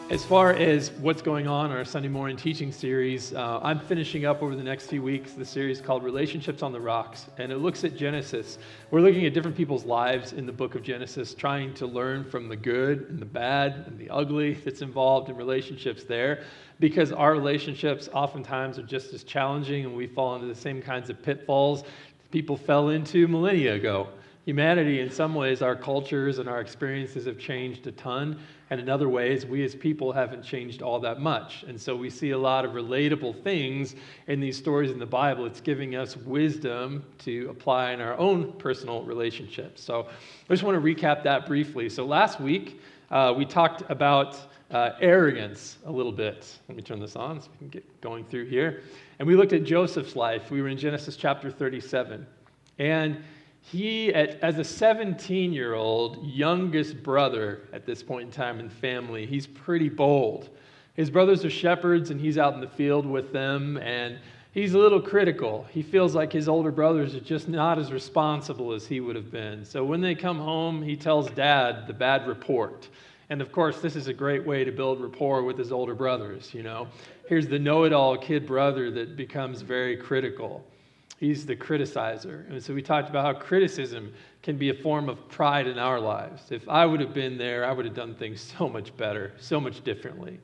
As far as what's going on in our Sunday morning teaching series, I'm finishing up over the next few weeks the series called Relationships on the Rocks, and it looks at Genesis. We're looking at different people's lives in the book of Genesis, trying to learn from the good and the bad and the ugly that's involved in relationships there, because our relationships oftentimes are just as challenging, and we fall into the same kinds of pitfalls people fell into millennia ago. Humanity, in some ways, our cultures and our experiences have changed a ton, and in other ways, we as people haven't changed all that much. And so we see a lot of relatable things in these stories in the Bible. It's giving us wisdom to apply in our own personal relationships. So I just want to recap that briefly. So last week, we talked about arrogance a little bit. Let me turn this on so we can get going through here. And we looked at Joseph's life. We were in Genesis chapter 37. And he, as a 17-year-old youngest brother at this point in time in the family, he's pretty bold. His brothers are shepherds, and he's out in the field with them, and he's a little critical. He feels like his older brothers are just not as responsible as he would have been. So when they come home, he tells Dad the bad report. And of course, this is a great way to build rapport with his older brothers, you know. Here's the know-it-all kid brother that becomes very critical. He's the criticizer. And so we talked about how criticism can be a form of pride in our lives. If I would have been there, I would have done things so much better, so much differently.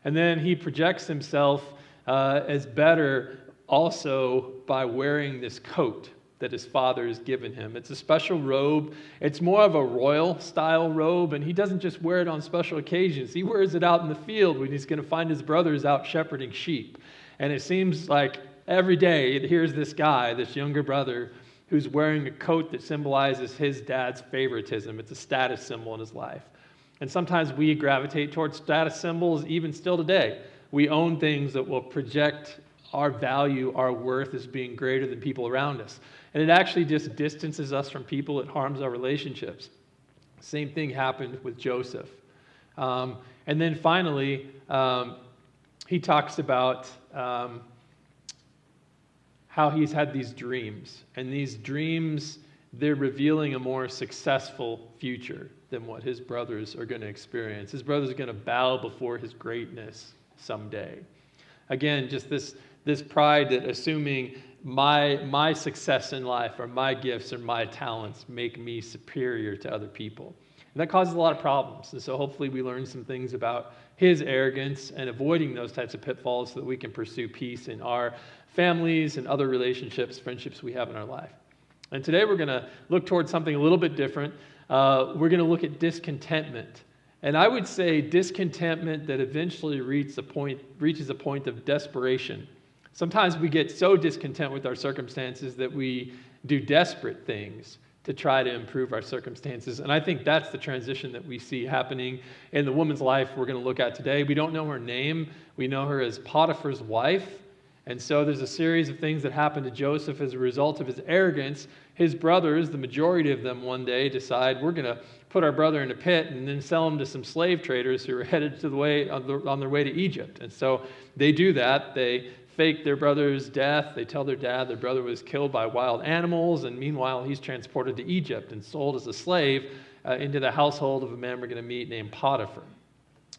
And then he projects himself as better also by wearing this coat that his father has given him. It's a special robe. It's more of a royal style robe, and he doesn't just wear it on special occasions. He wears it out in the field when he's going to find his brothers out shepherding sheep. And it seems like every day, here's this guy, this younger brother, who's wearing a coat that symbolizes his dad's favoritism. It's a status symbol in his life. And sometimes we gravitate towards status symbols even still today. We own things that will project our value, our worth as being greater than people around us. And it actually just distances us from people. It harms our relationships. Same thing happened with Joseph. And then finally, he talks about how he's had these dreams. And these dreams, they're revealing a more successful future than what his brothers are going to experience. His brothers are going to bow before his greatness someday. Again, just this pride that assuming my success in life or my gifts or my talents make me superior to other people. And that causes a lot of problems. And so hopefully we learn some things about his arrogance and avoiding those types of pitfalls so that we can pursue peace in our families and other relationships, friendships we have in our life. And today we're going to look towards something a little bit different. We're going to look at discontentment. And I would say discontentment that eventually reaches a point of desperation. Sometimes we get so discontent with our circumstances that we do desperate things to try to improve our circumstances. And I think that's the transition that we see happening in the woman's life we're going to look at today. We don't know her name. We know her as Potiphar's wife. And so there's a series of things that happen to Joseph as a result of his arrogance. His brothers, the majority of them one day, decide we're going to put our brother in a pit and then sell him to some slave traders who are headed to on their way to Egypt. And so they do that. They fake their brother's death. They tell their dad their brother was killed by wild animals, and meanwhile he's transported to Egypt and sold as a slave into the household of a man we're going to meet named Potiphar.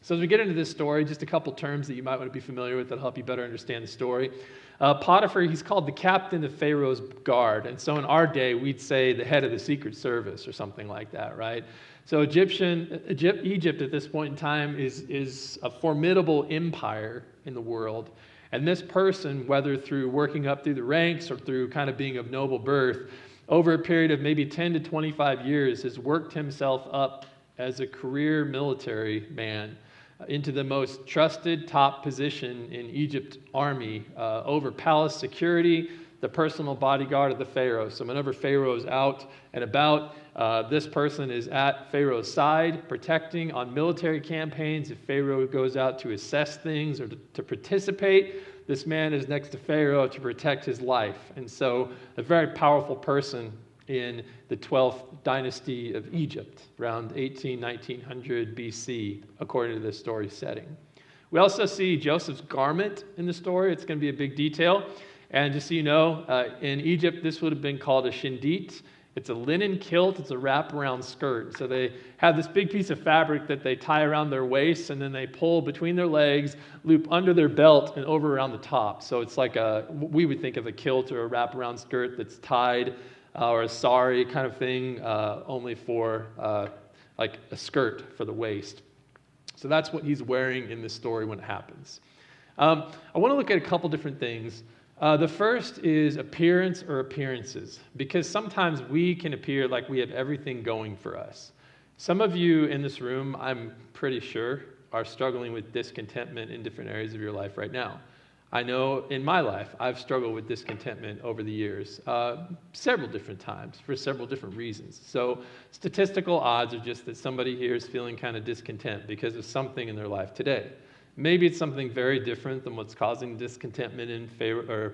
So as we get into this story, just a couple terms that you might want to be familiar with that'll help you better understand the story. Potiphar, he's called the captain of Pharaoh's guard. And so in our day, we'd say the head of the Secret Service or something like that, right? So Egypt at this point in time is a formidable empire in the world. And this person, whether through working up through the ranks or through kind of being of noble birth, over a period of maybe 10 to 25 years, has worked himself up as a career military man into the most trusted top position in Egypt's army, over palace security, the personal bodyguard of the Pharaoh. So whenever Pharaoh is out and about, this person is at Pharaoh's side, protecting on military campaigns. If Pharaoh goes out to assess things or to participate, this man is next to Pharaoh to protect his life. And so a very powerful person in the 12th dynasty of Egypt, around 1900 BC, according to this story setting. We also see Joseph's garment in the story. It's going to be a big detail. And just so you know, in Egypt, this would have been called a shindit. It's a linen kilt. It's a wraparound skirt. So they have this big piece of fabric that they tie around their waist, and then they pull between their legs, loop under their belt, and over around the top. So it's like we would think of a kilt or a wraparound skirt that's tied, or a sari kind of thing, only for like a skirt for the waist. So that's what he's wearing in this story when it happens. I want to look at a couple different things. The first is appearance or appearances, because sometimes we can appear like we have everything going for us. Some of you in this room, I'm pretty sure, are struggling with discontentment in different areas of your life right now. I know in my life, I've struggled with discontentment over the years, several different times for several different reasons. So statistical odds are just that somebody here is feeling kind of discontent because of something in their life today. Maybe it's something very different than what's causing discontentment in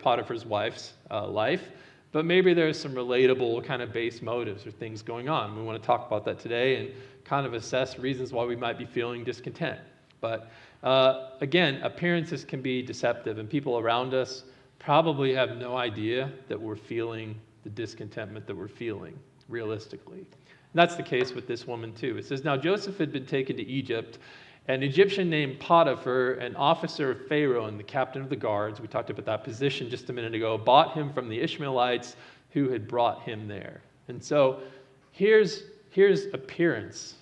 Potiphar's wife's life, but maybe there's some relatable kind of base motives or things going on. We want to talk about that today and kind of assess reasons why we might be feeling discontent. But again, appearances can be deceptive, and people around us probably have no idea that we're feeling the discontentment that we're feeling, realistically. And that's the case with this woman too. It says, now Joseph had been taken to Egypt. An Egyptian named Potiphar, an officer of Pharaoh and the captain of the guards, we talked about that position just a minute ago, bought him from the Ishmaelites who had brought him there. And so here's appearance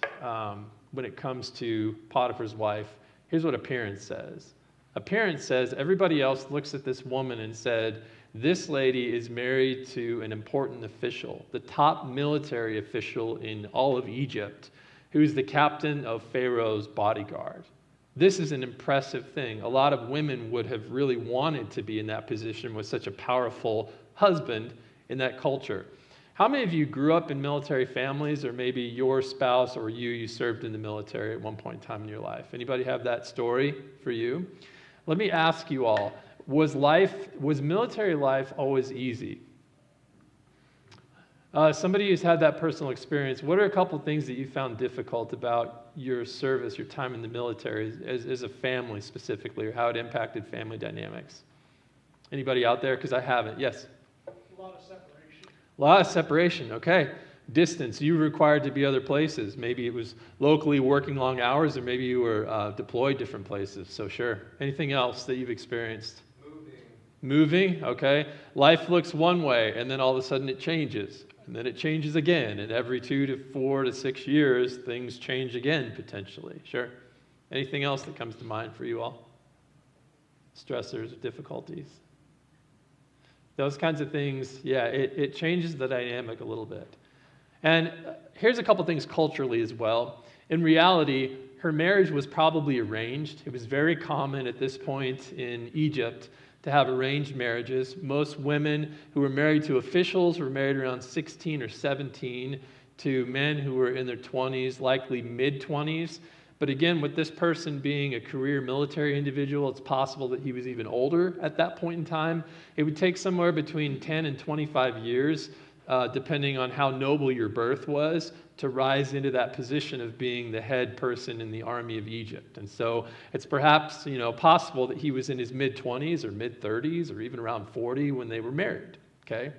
when it comes to Potiphar's wife. Here's what appearance says. Appearance says everybody else looks at this woman and said, this lady is married to an important official, the top military official in all of Egypt, who's the captain of Pharaoh's bodyguard. This is an impressive thing. A lot of women would have really wanted to be in that position with such a powerful husband in that culture. How many of you grew up in military families, or maybe your spouse or you served in the military at one point in time in your life? Anybody have that story for you? Let me ask you all, was military life always easy? Somebody who's had that personal experience, what are a couple things that you found difficult about your service, your time in the military, as a family specifically, or how it impacted family dynamics? Anybody out there? Because I haven't. Yes? A lot of separation. A lot of separation, okay. Distance. You were required to be other places. Maybe it was locally working long hours, or maybe you were deployed different places. So sure. Anything else that you've experienced? Moving, okay. Life looks one way, and then all of a sudden it changes. And then it changes again, and every 2 to 4 to 6 years, things change again, potentially. Sure. Anything else that comes to mind for you all? Stressors, difficulties? Those kinds of things, yeah, it changes the dynamic a little bit. And here's a couple things culturally as well. In reality, her marriage was probably arranged. It was very common at this point in Egypt to have arranged marriages. Most women who were married to officials were married around 16 or 17 to men who were in their 20s, likely mid-20s. But again, with this person being a career military individual, it's possible that he was even older at that point in time. It would take somewhere between 10 and 25 years, depending on how noble your birth was, to rise into that position of being the head person in the army of Egypt. And so it's perhaps, possible that he was in his mid-20s or mid-30s or even around 40 when they were married, okay?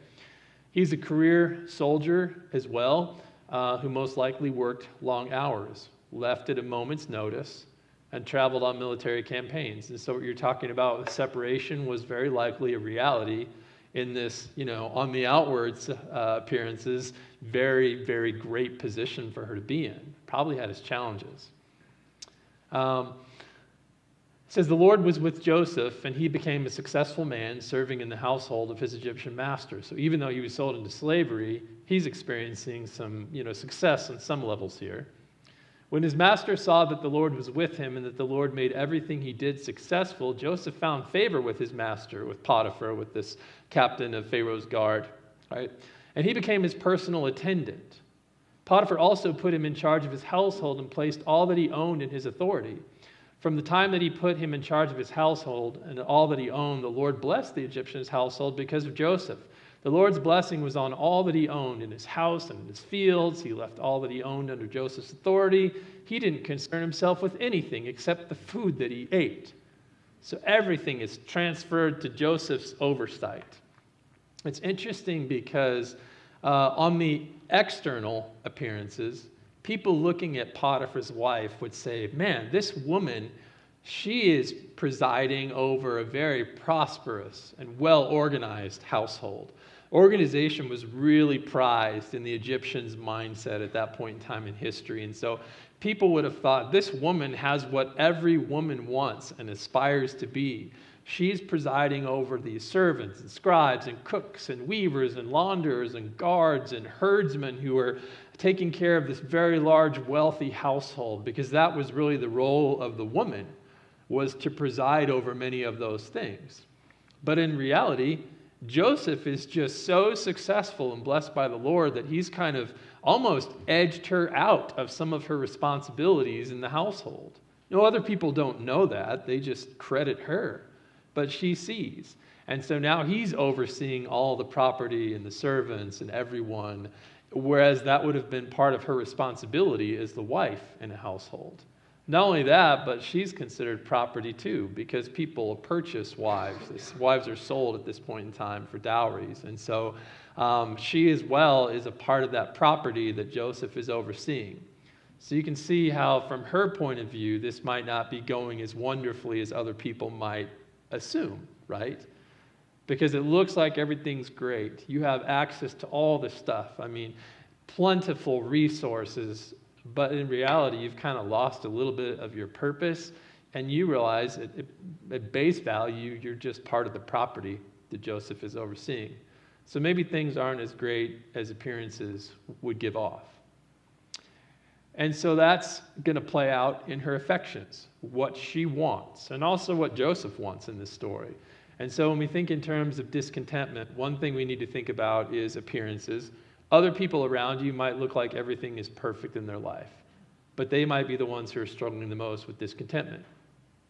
He's a career soldier as well, who most likely worked long hours, left at a moment's notice, and traveled on military campaigns. And so what you're talking about with separation was very likely a reality in this, on the outwards appearances, very, very great position for her to be in. Probably had its challenges. It says, the Lord was with Joseph, and he became a successful man serving in the household of his Egyptian master. So even though he was sold into slavery, he's experiencing some, success on some levels here. When his master saw that the Lord was with him and that the Lord made everything he did successful, Joseph found favor with his master, with Potiphar, with this captain of Pharaoh's guard, right? And he became his personal attendant. Potiphar also put him in charge of his household and placed all that he owned in his authority. From the time that he put him in charge of his household and all that he owned, the Lord blessed the Egyptian's household because of Joseph. The Lord's blessing was on all that he owned in his house and in his fields. He left all that he owned under Joseph's authority. He didn't concern himself with anything except the food that he ate. So everything is transferred to Joseph's oversight. It's interesting because on the external appearances, people looking at Potiphar's wife would say, man, this woman, she is presiding over a very prosperous and well-organized household. Organization was really prized in the Egyptians' mindset at that point in time in history. And so people would have thought, this woman has what every woman wants and aspires to be. She's presiding over these servants and scribes and cooks and weavers and launderers and guards and herdsmen who are taking care of this very large, wealthy household, because that was really the role of the woman, was to preside over many of those things. But in reality, Joseph is just so successful and blessed by the Lord that he's kind of almost edged her out of some of her responsibilities in the household. No, other people don't know that. They just credit her. But she sees. And so now he's overseeing all the property and the servants and everyone, whereas that would have been part of her responsibility as the wife in a household. Not only that, but she's considered property too, because people purchase wives. These wives are sold at this point in time for dowries. And so she as well is a part of that property that Joseph is overseeing. So you can see how, from her point of view, this might not be going as wonderfully as other people might assume, right? Because it looks like everything's great. You have access to all this stuff. I mean, plentiful resources. But in reality, you've kind of lost a little bit of your purpose, and you realize at base value, you're just part of the property that Joseph is overseeing. So maybe things aren't as great as appearances would give off. And so that's going to play out in her affections, what she wants, and also what Joseph wants in this story. And so when we think in terms of discontentment, one thing we need to think about is appearances. Other people around you might look like everything is perfect in their life, but they might be the ones who are struggling the most with discontentment.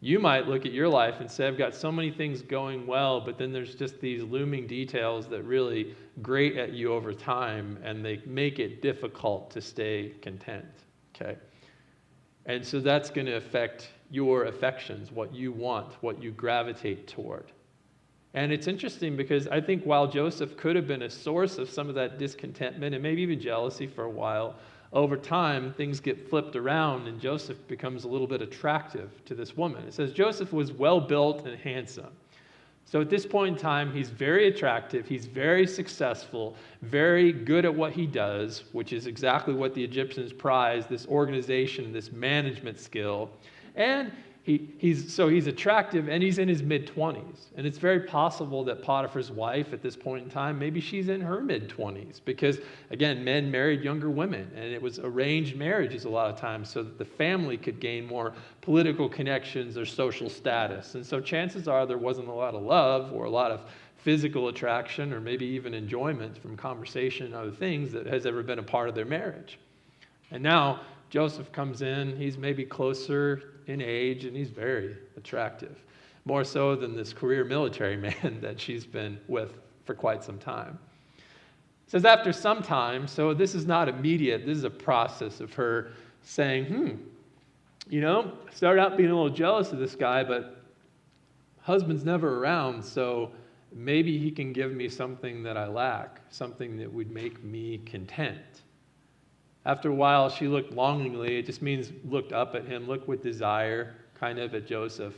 You might look at your life and say, I've got so many things going well, but then there's just these looming details that really grate at you over time, and they make it difficult to stay content, okay? And so that's going to affect your affections, what you want, what you gravitate toward. And it's interesting because I think while Joseph could have been a source of some of that discontentment and maybe even jealousy for a while, over time things get flipped around and Joseph becomes a little bit attractive to this woman. It says Joseph was well built and handsome. So at this point in time, he's very attractive, he's very successful, very good at what he does, which is exactly what the Egyptians prize, this organization, this management skill. And he's attractive, and he's in his mid-20s. And it's very possible that Potiphar's wife at this point in time, maybe she's in her mid-20s. Because, again, men married younger women, and it was arranged marriages a lot of times so that the family could gain more political connections or social status. And so chances are there wasn't a lot of love or a lot of physical attraction or maybe even enjoyment from conversation and other things that has ever been a part of their marriage. And now Joseph comes in, he's maybe closer in age, and he's very attractive, more so than this career military man that she's been with for quite some time. It says after some time, so this is not immediate, this is a process of her saying, I started out being a little jealous of this guy, but husband's never around, so maybe he can give me something that I lack, something that would make me content. After a while, she looked longingly. It just means looked up at him, looked with desire, kind of at Joseph,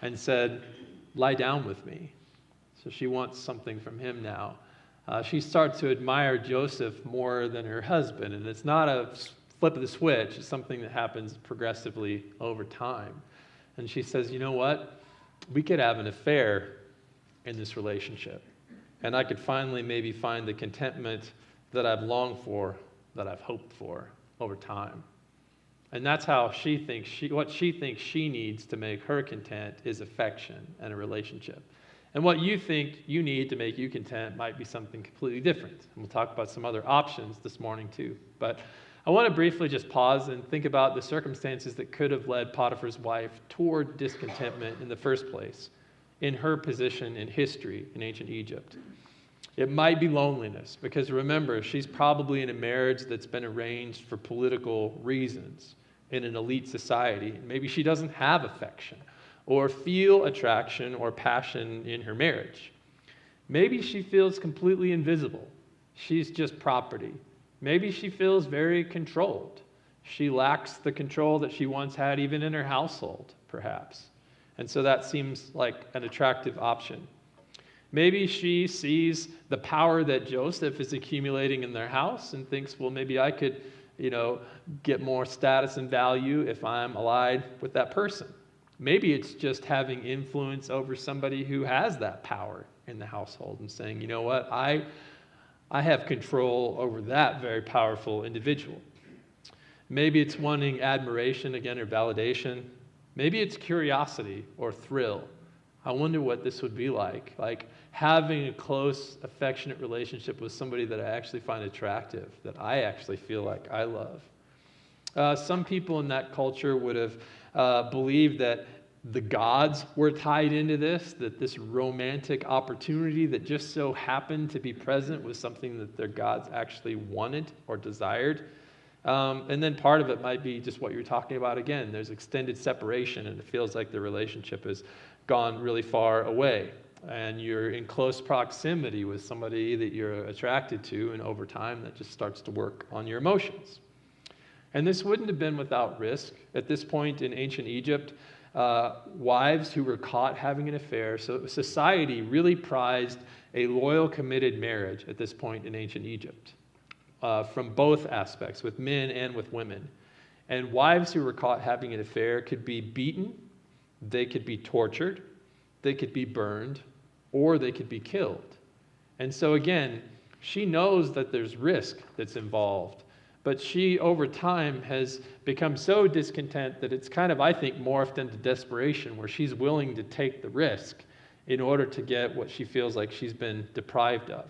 and said, lie down with me. So she wants something from him now. She starts to admire Joseph more than her husband, and it's not a flip of the switch. It's something that happens progressively over time. And she says, you know what? We could have an affair in this relationship, and I could finally maybe find the contentment that I've longed for, that I've hoped for over time. And that's how she thinks, what she thinks she needs to make her content is affection and a relationship. And what you think you need to make you content might be something completely different. And we'll talk about some other options this morning too. But I want to briefly just pause and think about the circumstances that could have led Potiphar's wife toward discontentment in the first place, in her position in history in ancient Egypt. It might be loneliness, because remember, she's probably in a marriage that's been arranged for political reasons in an elite society. Maybe she doesn't have affection or feel attraction or passion in her marriage. Maybe she feels completely invisible. She's just property. Maybe she feels very controlled. She lacks the control that she once had even in her household, perhaps. And so that seems like an attractive option. Maybe she sees the power that Joseph is accumulating in their house and thinks, well, maybe I could, get more status and value if I'm allied with that person. Maybe it's just having influence over somebody who has that power in the household and saying, you know what, I have control over that very powerful individual. Maybe it's wanting admiration again or validation. Maybe it's curiosity or thrill. I wonder what this would be like having a close, affectionate relationship with somebody that I actually find attractive, that I actually feel like I love. Some people in that culture would have believed that the gods were tied into this, that this romantic opportunity that just so happened to be present was something that their gods actually wanted or desired. And then part of it might be just what you're talking about again. There's extended separation, and it feels like the relationship has gone really far away. And you're in close proximity with somebody that you're attracted to, and over time that just starts to work on your emotions. And this wouldn't have been without risk. At this point in ancient Egypt, wives who were caught having an affair, so society really prized a loyal, committed marriage at this point in ancient Egypt, from both aspects, with men and with women. And wives who were caught having an affair could be beaten, they could be tortured, they could be burned, or they could be killed. And so again, she knows that there's risk that's involved, but she over time has become so discontent that it's kind of, I think, morphed into desperation, where she's willing to take the risk in order to get what she feels like she's been deprived of.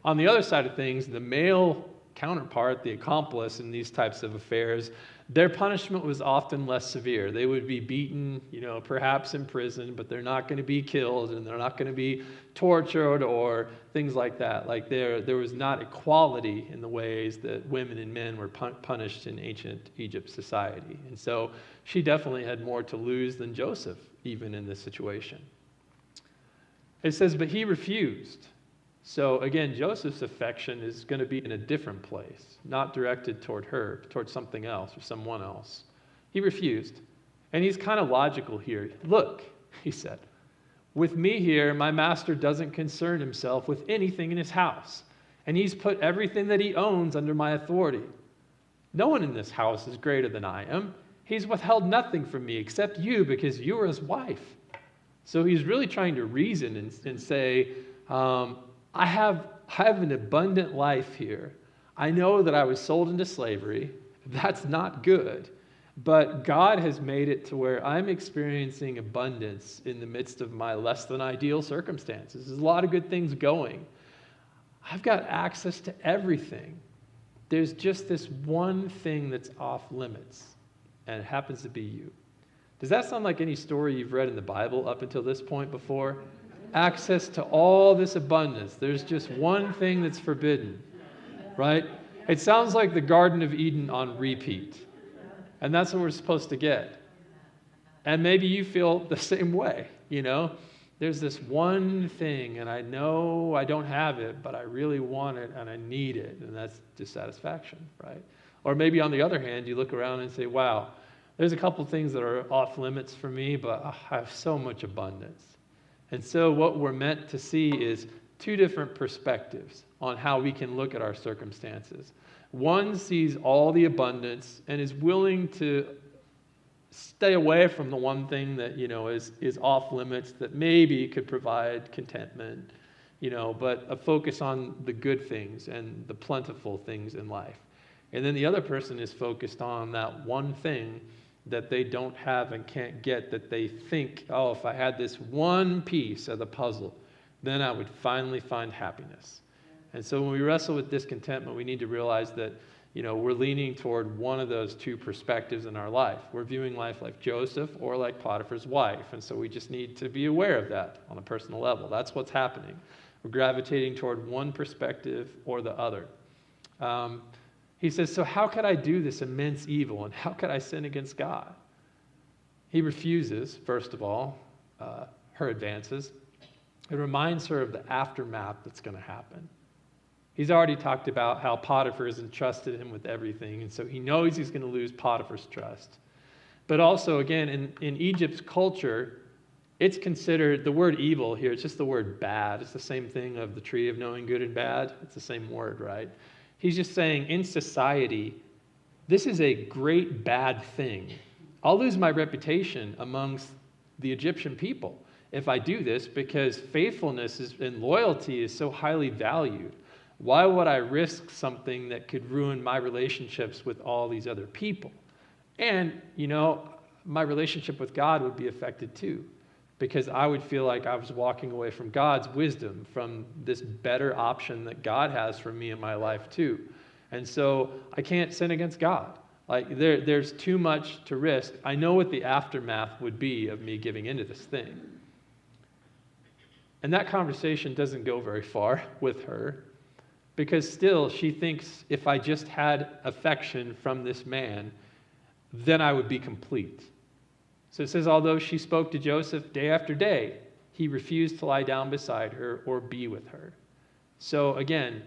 On the other side of things, the male counterpart, the accomplice in these types of affairs, their punishment was often less severe. They would be beaten, perhaps in prison, but they're not going to be killed, and they're not going to be tortured or things like that. Like there was not equality in the ways that women and men were punished in ancient Egypt society. And so she definitely had more to lose than Joseph, even in this situation. It says, but he refused. So again, Joseph's affection is going to be in a different place, not directed toward her, toward something else or someone else. He refused. And he's kind of logical here. Look, he said, with me here, my master doesn't concern himself with anything in his house, and he's put everything that he owns under my authority. No one in this house is greater than I am. He's withheld nothing from me except you, because you are his wife. So he's really trying to reason and say, I have an abundant life here. I know that I was sold into slavery. That's not good. But God has made it to where I'm experiencing abundance in the midst of my less than ideal circumstances. There's a lot of good things going. I've got access to everything. There's just this one thing that's off limits, and it happens to be you. Does that sound like any story you've read in the Bible up until this point before? Access to all this abundance. There's just one thing that's forbidden, right? It sounds like the Garden of Eden on repeat. And that's what we're supposed to get. And maybe you feel the same way, There's this one thing, and I know I don't have it, but I really want it, and I need it. And that's dissatisfaction, right? Or maybe on the other hand, you look around and say, wow, there's a couple things that are off limits for me, but I have so much abundance. And so what we're meant to see is two different perspectives on how we can look at our circumstances. One sees all the abundance and is willing to stay away from the one thing that, is off limits that maybe could provide contentment, but a focus on the good things and the plentiful things in life. And then the other person is focused on that one thing that they don't have and can't get, that they think, oh, if I had this one piece of the puzzle, then I would finally find happiness. And so when we wrestle with discontentment, we need to realize that, we're leaning toward one of those two perspectives in our life. We're viewing life like Joseph or like Potiphar's wife. And so we just need to be aware of that on a personal level. That's what's happening. We're gravitating toward one perspective or the other. He says, so how could I do this immense evil, and how could I sin against God? He refuses, first of all, her advances. It reminds her of the aftermath that's going to happen. He's already talked about how Potiphar has entrusted him with everything, and so he knows he's going to lose Potiphar's trust. But also, again, in Egypt's culture, it's considered, the word evil here, it's just the word bad. It's the same thing of the tree of knowing good and bad. It's the same word, right? He's just saying, in society, this is a great bad thing. I'll lose my reputation amongst the Egyptian people if I do this, because faithfulness and loyalty is so highly valued. Why would I risk something that could ruin my relationships with all these other people? And, my relationship with God would be affected too, because I would feel like I was walking away from God's wisdom, from this better option that God has for me in my life too. And so I can't sin against God. Like there's too much to risk. I know what the aftermath would be of me giving into this thing. And that conversation doesn't go very far with her, because still she thinks if I just had affection from this man, then I would be complete. So it says, although she spoke to Joseph day after day, he refused to lie down beside her or be with her. So again,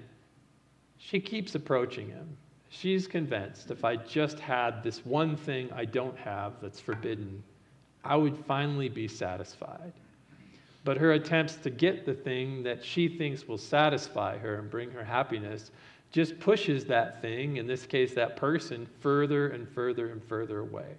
she keeps approaching him. She's convinced if I just had this one thing I don't have that's forbidden, I would finally be satisfied. But her attempts to get the thing that she thinks will satisfy her and bring her happiness just pushes that thing, in this case that person, further and further and further away.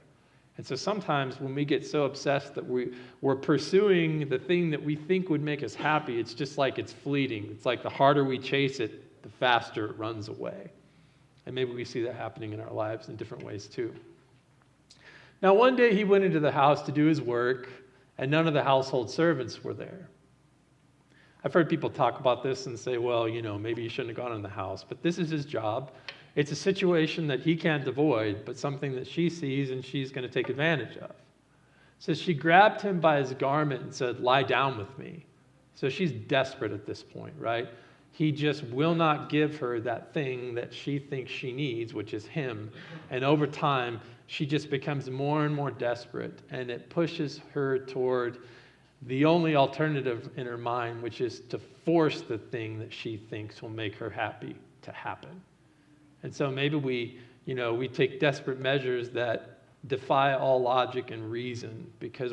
And so sometimes when we get so obsessed that we're pursuing the thing that we think would make us happy, it's just like it's fleeting. It's like the harder we chase it, the faster it runs away. And maybe we see that happening in our lives in different ways too. Now one day he went into the house to do his work, and none of the household servants were there. I've heard people talk about this and say, well, maybe he shouldn't have gone in the house, but this is his job. It's a situation that he can't avoid, but something that she sees and she's going to take advantage of. So she grabbed him by his garment and said, lie down with me. So she's desperate at this point, right? He just will not give her that thing that she thinks she needs, which is him. And over time, she just becomes more and more desperate, and it pushes her toward the only alternative in her mind, which is to force the thing that she thinks will make her happy to happen. And so maybe we take desperate measures that defy all logic and reason, because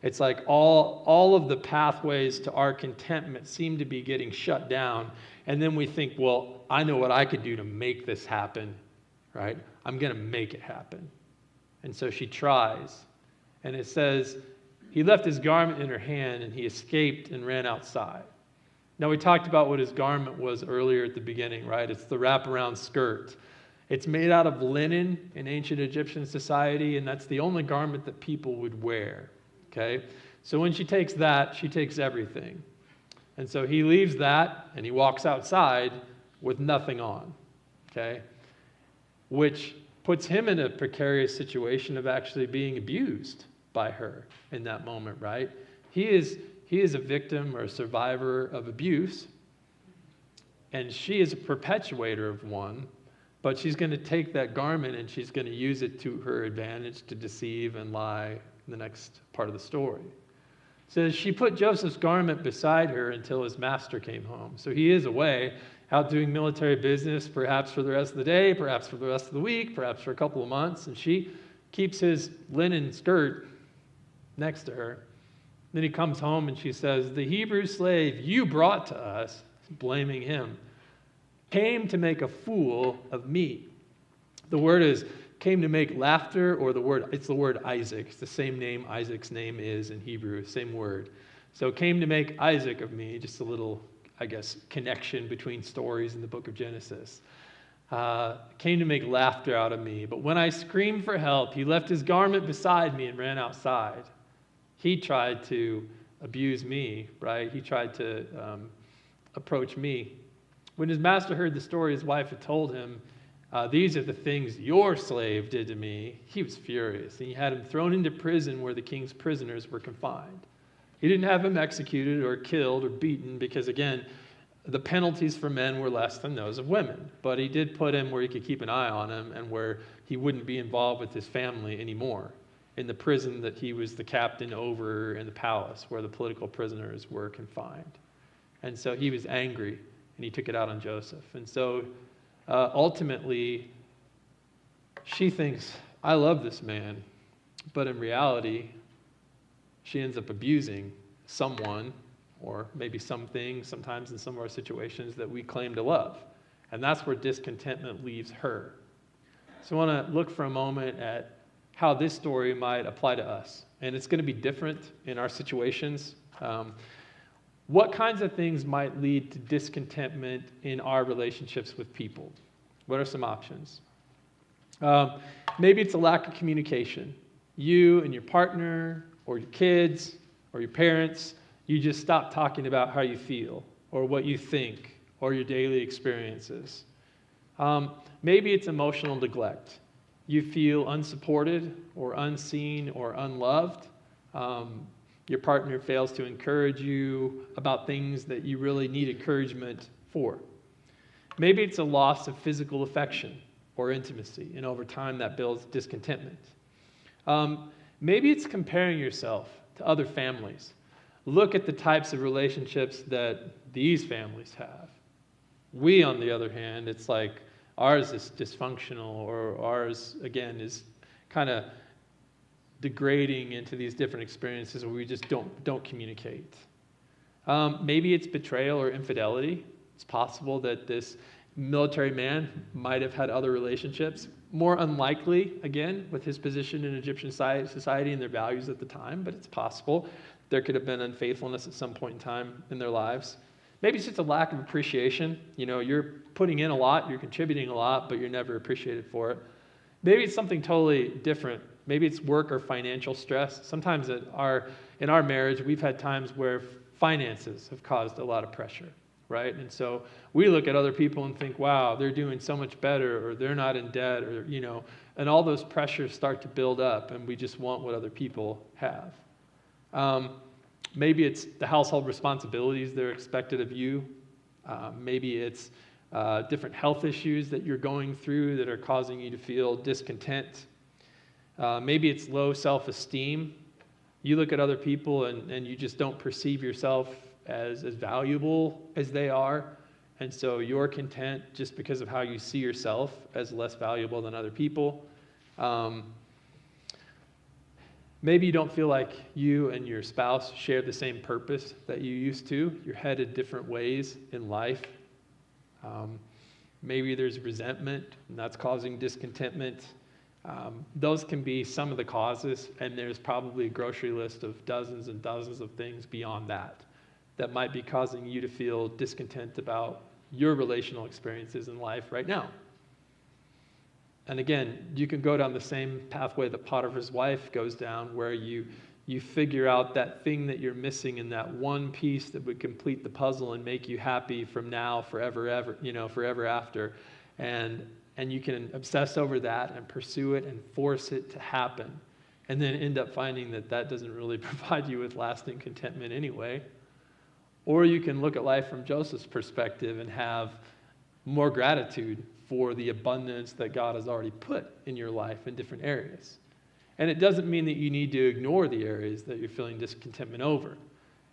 it's like all of the pathways to our contentment seem to be getting shut down. And then we think, well, I know what I could do to make this happen, right? I'm going to make it happen. And so she tries. And it says, he left his garment in her hand and he escaped and ran outside. Now, we talked about what his garment was earlier at the beginning, right? It's the wraparound skirt. It's made out of linen in ancient Egyptian society, and that's the only garment that people would wear, okay? So when she takes that, she takes everything. And so he leaves that, and he walks outside with nothing on, okay? Which puts him in a precarious situation of actually being abused by her in that moment, right? He is a victim or a survivor of abuse, and she is a perpetuator of one, but she's going to take that garment and she's going to use it to her advantage to deceive and lie in the next part of the story. It says she put Joseph's garment beside her until his master came home. So he is away, out doing military business, perhaps for the rest of the day, perhaps for the rest of the week, perhaps for a couple of months, and she keeps his linen skirt next to her. Then he comes home and she says, the Hebrew slave you brought to us, blaming him, came to make a fool of me. The word is came to make laughter, or it's the word Isaac. It's the same name Isaac's name is in Hebrew, same word. So came to make Isaac of me, just a little, connection between stories in the book of Genesis. Came to make laughter out of me. But when I screamed for help, he left his garment beside me and ran outside. He tried to abuse me, right? He tried to approach me. When his master heard the story his wife had told him, these are the things your slave did to me, he was furious. And he had him thrown into prison where the king's prisoners were confined. He didn't have him executed or killed or beaten because, again, the penalties for men were less than those of women. But he did put him where he could keep an eye on him and where he wouldn't be involved with his family anymore, in the prison that he was the captain over in the palace where the political prisoners were confined. And so he was angry. and he took it out on Joseph. And so ultimately, she thinks, I love this man. But in reality, she ends up abusing someone, or maybe something, sometimes in some of our situations, that we claim to love. And that's where discontentment leaves her. So I want to look for a moment at how this story might apply to us. And it's going to be different in our situations. What kinds of things might lead to discontentment in our relationships with people? What are some options? Maybe it's a lack of communication. You and your partner, or your kids, or your parents, you just stop talking about how you feel, or what you think, or your daily experiences. Maybe it's emotional neglect. You feel unsupported, or unseen, or unloved. Your partner fails to encourage you about things that you really need encouragement for. Maybe it's a loss of physical affection or intimacy, and over time that builds discontentment. Maybe it's comparing yourself to other families. Look at the types of relationships that these families have. We, on the other hand, it's like ours is dysfunctional, or ours, again, is kind of degrading into these different experiences where we just don't communicate. Maybe it's betrayal or infidelity. It's possible that this military man might have had other relationships. More unlikely, again, with his position in Egyptian society and their values at the time, but it's possible there could have been unfaithfulness at some point in time in their lives. Maybe it's just a lack of appreciation. You know, you're putting in a lot, you're contributing a lot, but you're never appreciated for it. Maybe it's something totally different. Maybe it's work or financial stress. Sometimes in our marriage, we've had times where finances have caused a lot of pressure, right? And so we look at other people and think, wow, they're doing so much better, or they're not in debt, or, you know, and all those pressures start to build up, and we just want what other people have. Maybe it's the household responsibilities that are expected of you. Maybe it's different health issues that you're going through that are causing you to feel discontent. Maybe it's low self-esteem. You look at other people and you just don't perceive yourself as valuable as they are. And so you're content just because of how you see yourself as less valuable than other people. Maybe you don't feel like you and your spouse share the same purpose that you used to. You're headed different ways in life. Maybe there's resentment, and that's causing discontentment. Those can be some of the causes, and there's probably a grocery list of dozens and dozens of things beyond that might be causing you to feel discontent about your relational experiences in life right now. And again, you can go down the same pathway that Potiphar's wife goes down, where you figure out that thing that you're missing in that one piece that would complete the puzzle and make you happy from now, forever after. And you can obsess over that and pursue it and force it to happen, and then end up finding that doesn't really provide you with lasting contentment anyway. Or you can look at life from Joseph's perspective and have more gratitude for the abundance that God has already put in your life in different areas. And it doesn't mean that you need to ignore the areas that you're feeling discontentment over.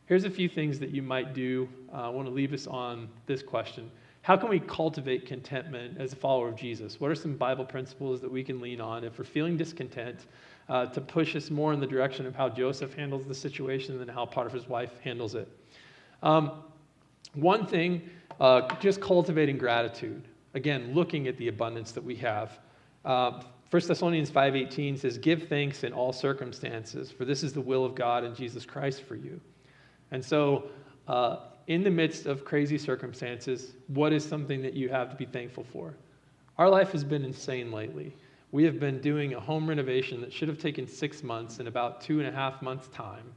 Here's a few things that you might do. I want to leave us on this question. How can we cultivate contentment as a follower of Jesus? What are some Bible principles that we can lean on if we're feeling discontent to push us more in the direction of how Joseph handles the situation than how Potiphar's wife handles it? One thing, just cultivating gratitude. Again, looking at the abundance that we have. 1 Thessalonians 5:18 says, "Give thanks in all circumstances, for this is the will of God in Jesus Christ for you." And so, in the midst of crazy circumstances, what is something that you have to be thankful for? Our life has been insane lately. We have been doing a home renovation that should have taken 6 months in about 2.5 months' time.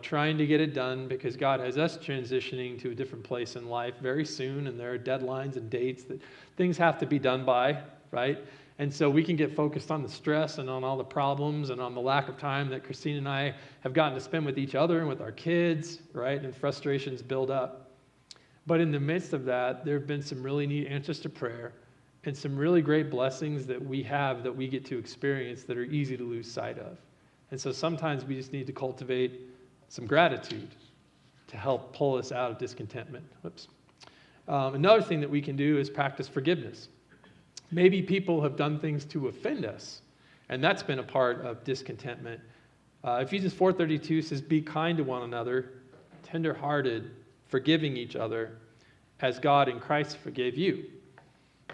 Trying to get it done because God has us transitioning to a different place in life very soon, and there are deadlines and dates that things have to be done by, right? And so we can get focused on the stress and on all the problems and on the lack of time that Christine and I have gotten to spend with each other and with our kids, right? And frustrations build up. But in the midst of that, there have been some really neat answers to prayer and some really great blessings that we have that we get to experience that are easy to lose sight of. And so sometimes we just need to cultivate some gratitude to help pull us out of discontentment. Another thing that we can do is practice forgiveness. Maybe people have done things to offend us, and that's been a part of discontentment. Ephesians 4:32 says, "Be kind to one another, tender-hearted, forgiving each other, as God in Christ forgave you."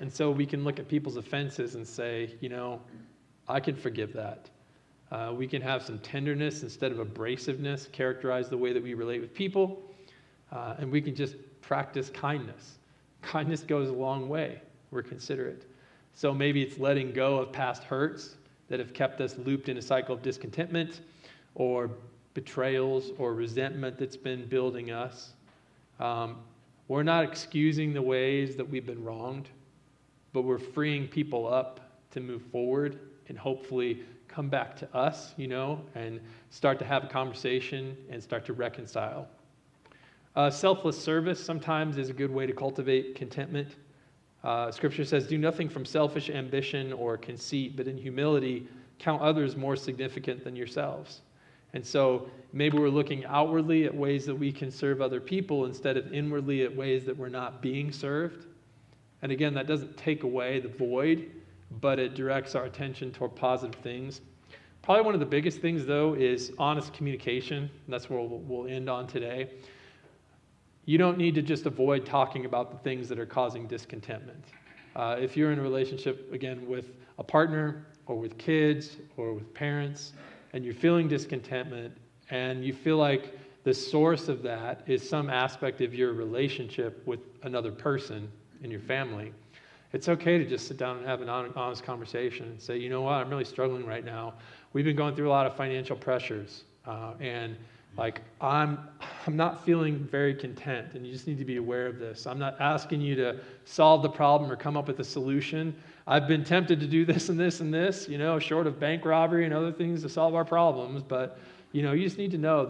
And so we can look at people's offenses and say, I can forgive that. We can have some tenderness instead of abrasiveness characterize the way that we relate with people. And we can just practice kindness. Kindness goes a long way. We're considerate. So maybe it's letting go of past hurts that have kept us looped in a cycle of discontentment, or betrayals or resentment that's been building us. We're not excusing the ways that we've been wronged, but we're freeing people up to move forward and hopefully come back to us, and start to have a conversation and start to reconcile. Selfless service sometimes is a good way to cultivate contentment. Scripture says, "Do nothing from selfish ambition or conceit, but in humility count others more significant than yourselves." And so maybe we're looking outwardly at ways that we can serve other people instead of inwardly at ways that we're not being served. And again, that doesn't take away the void, but it directs our attention toward positive things. Probably one of the biggest things, though, is honest communication. And that's where we'll end on today. You don't need to just avoid talking about the things that are causing discontentment. If you're in a relationship, again, with a partner or with kids or with parents, and you're feeling discontentment, and you feel like the source of that is some aspect of your relationship with another person in your family, it's okay to just sit down and have an honest conversation and say, "You know what, I'm really struggling right now. We've been going through a lot of financial pressures, and I'm not feeling very content, and you just need to be aware of this. I'm not asking you to solve the problem or come up with a solution. I've been tempted to do this and this and this, short of bank robbery and other things to solve our problems, but you just need to know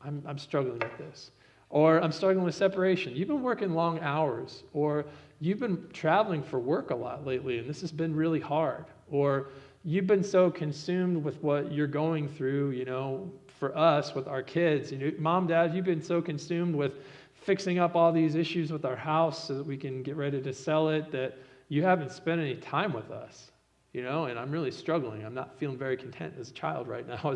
I'm struggling with this." Or, "I'm struggling with separation. You've been working long hours," or, "You've been traveling for work a lot lately, and this has been really hard." Or, "You've been so consumed with what you're going through, for us, with our kids. Mom, Dad, you've been so consumed with fixing up all these issues with our house so that we can get ready to sell it that you haven't spent any time with us, and I'm really struggling. I'm not feeling very content as a child right now,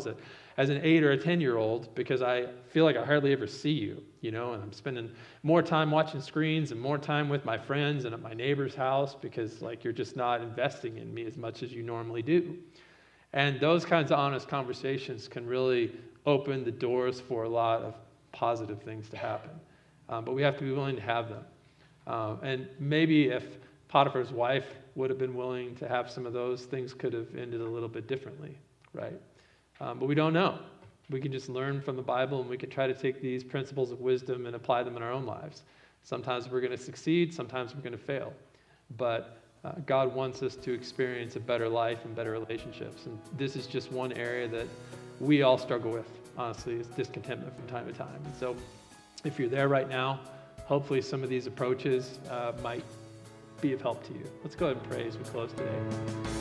as an 8 or a 10-year-old, because I feel like I hardly ever see you, and I'm spending more time watching screens and more time with my friends and at my neighbor's house because you're just not investing in me as much as you normally do." And those kinds of honest conversations can really open the doors for a lot of positive things to happen. But we have to be willing to have them. And maybe if Potiphar's wife would have been willing to have some of those, things could have ended a little bit differently, right? But we don't know. We can just learn from the Bible, and we can try to take these principles of wisdom and apply them in our own lives. Sometimes we're going to succeed, sometimes we're going to fail. But God wants us to experience a better life and better relationships. And this is just one area that we all struggle with, honestly, is discontentment from time to time. And so if you're there right now, hopefully some of these approaches might be of help to you. Let's go ahead and pray as we close today.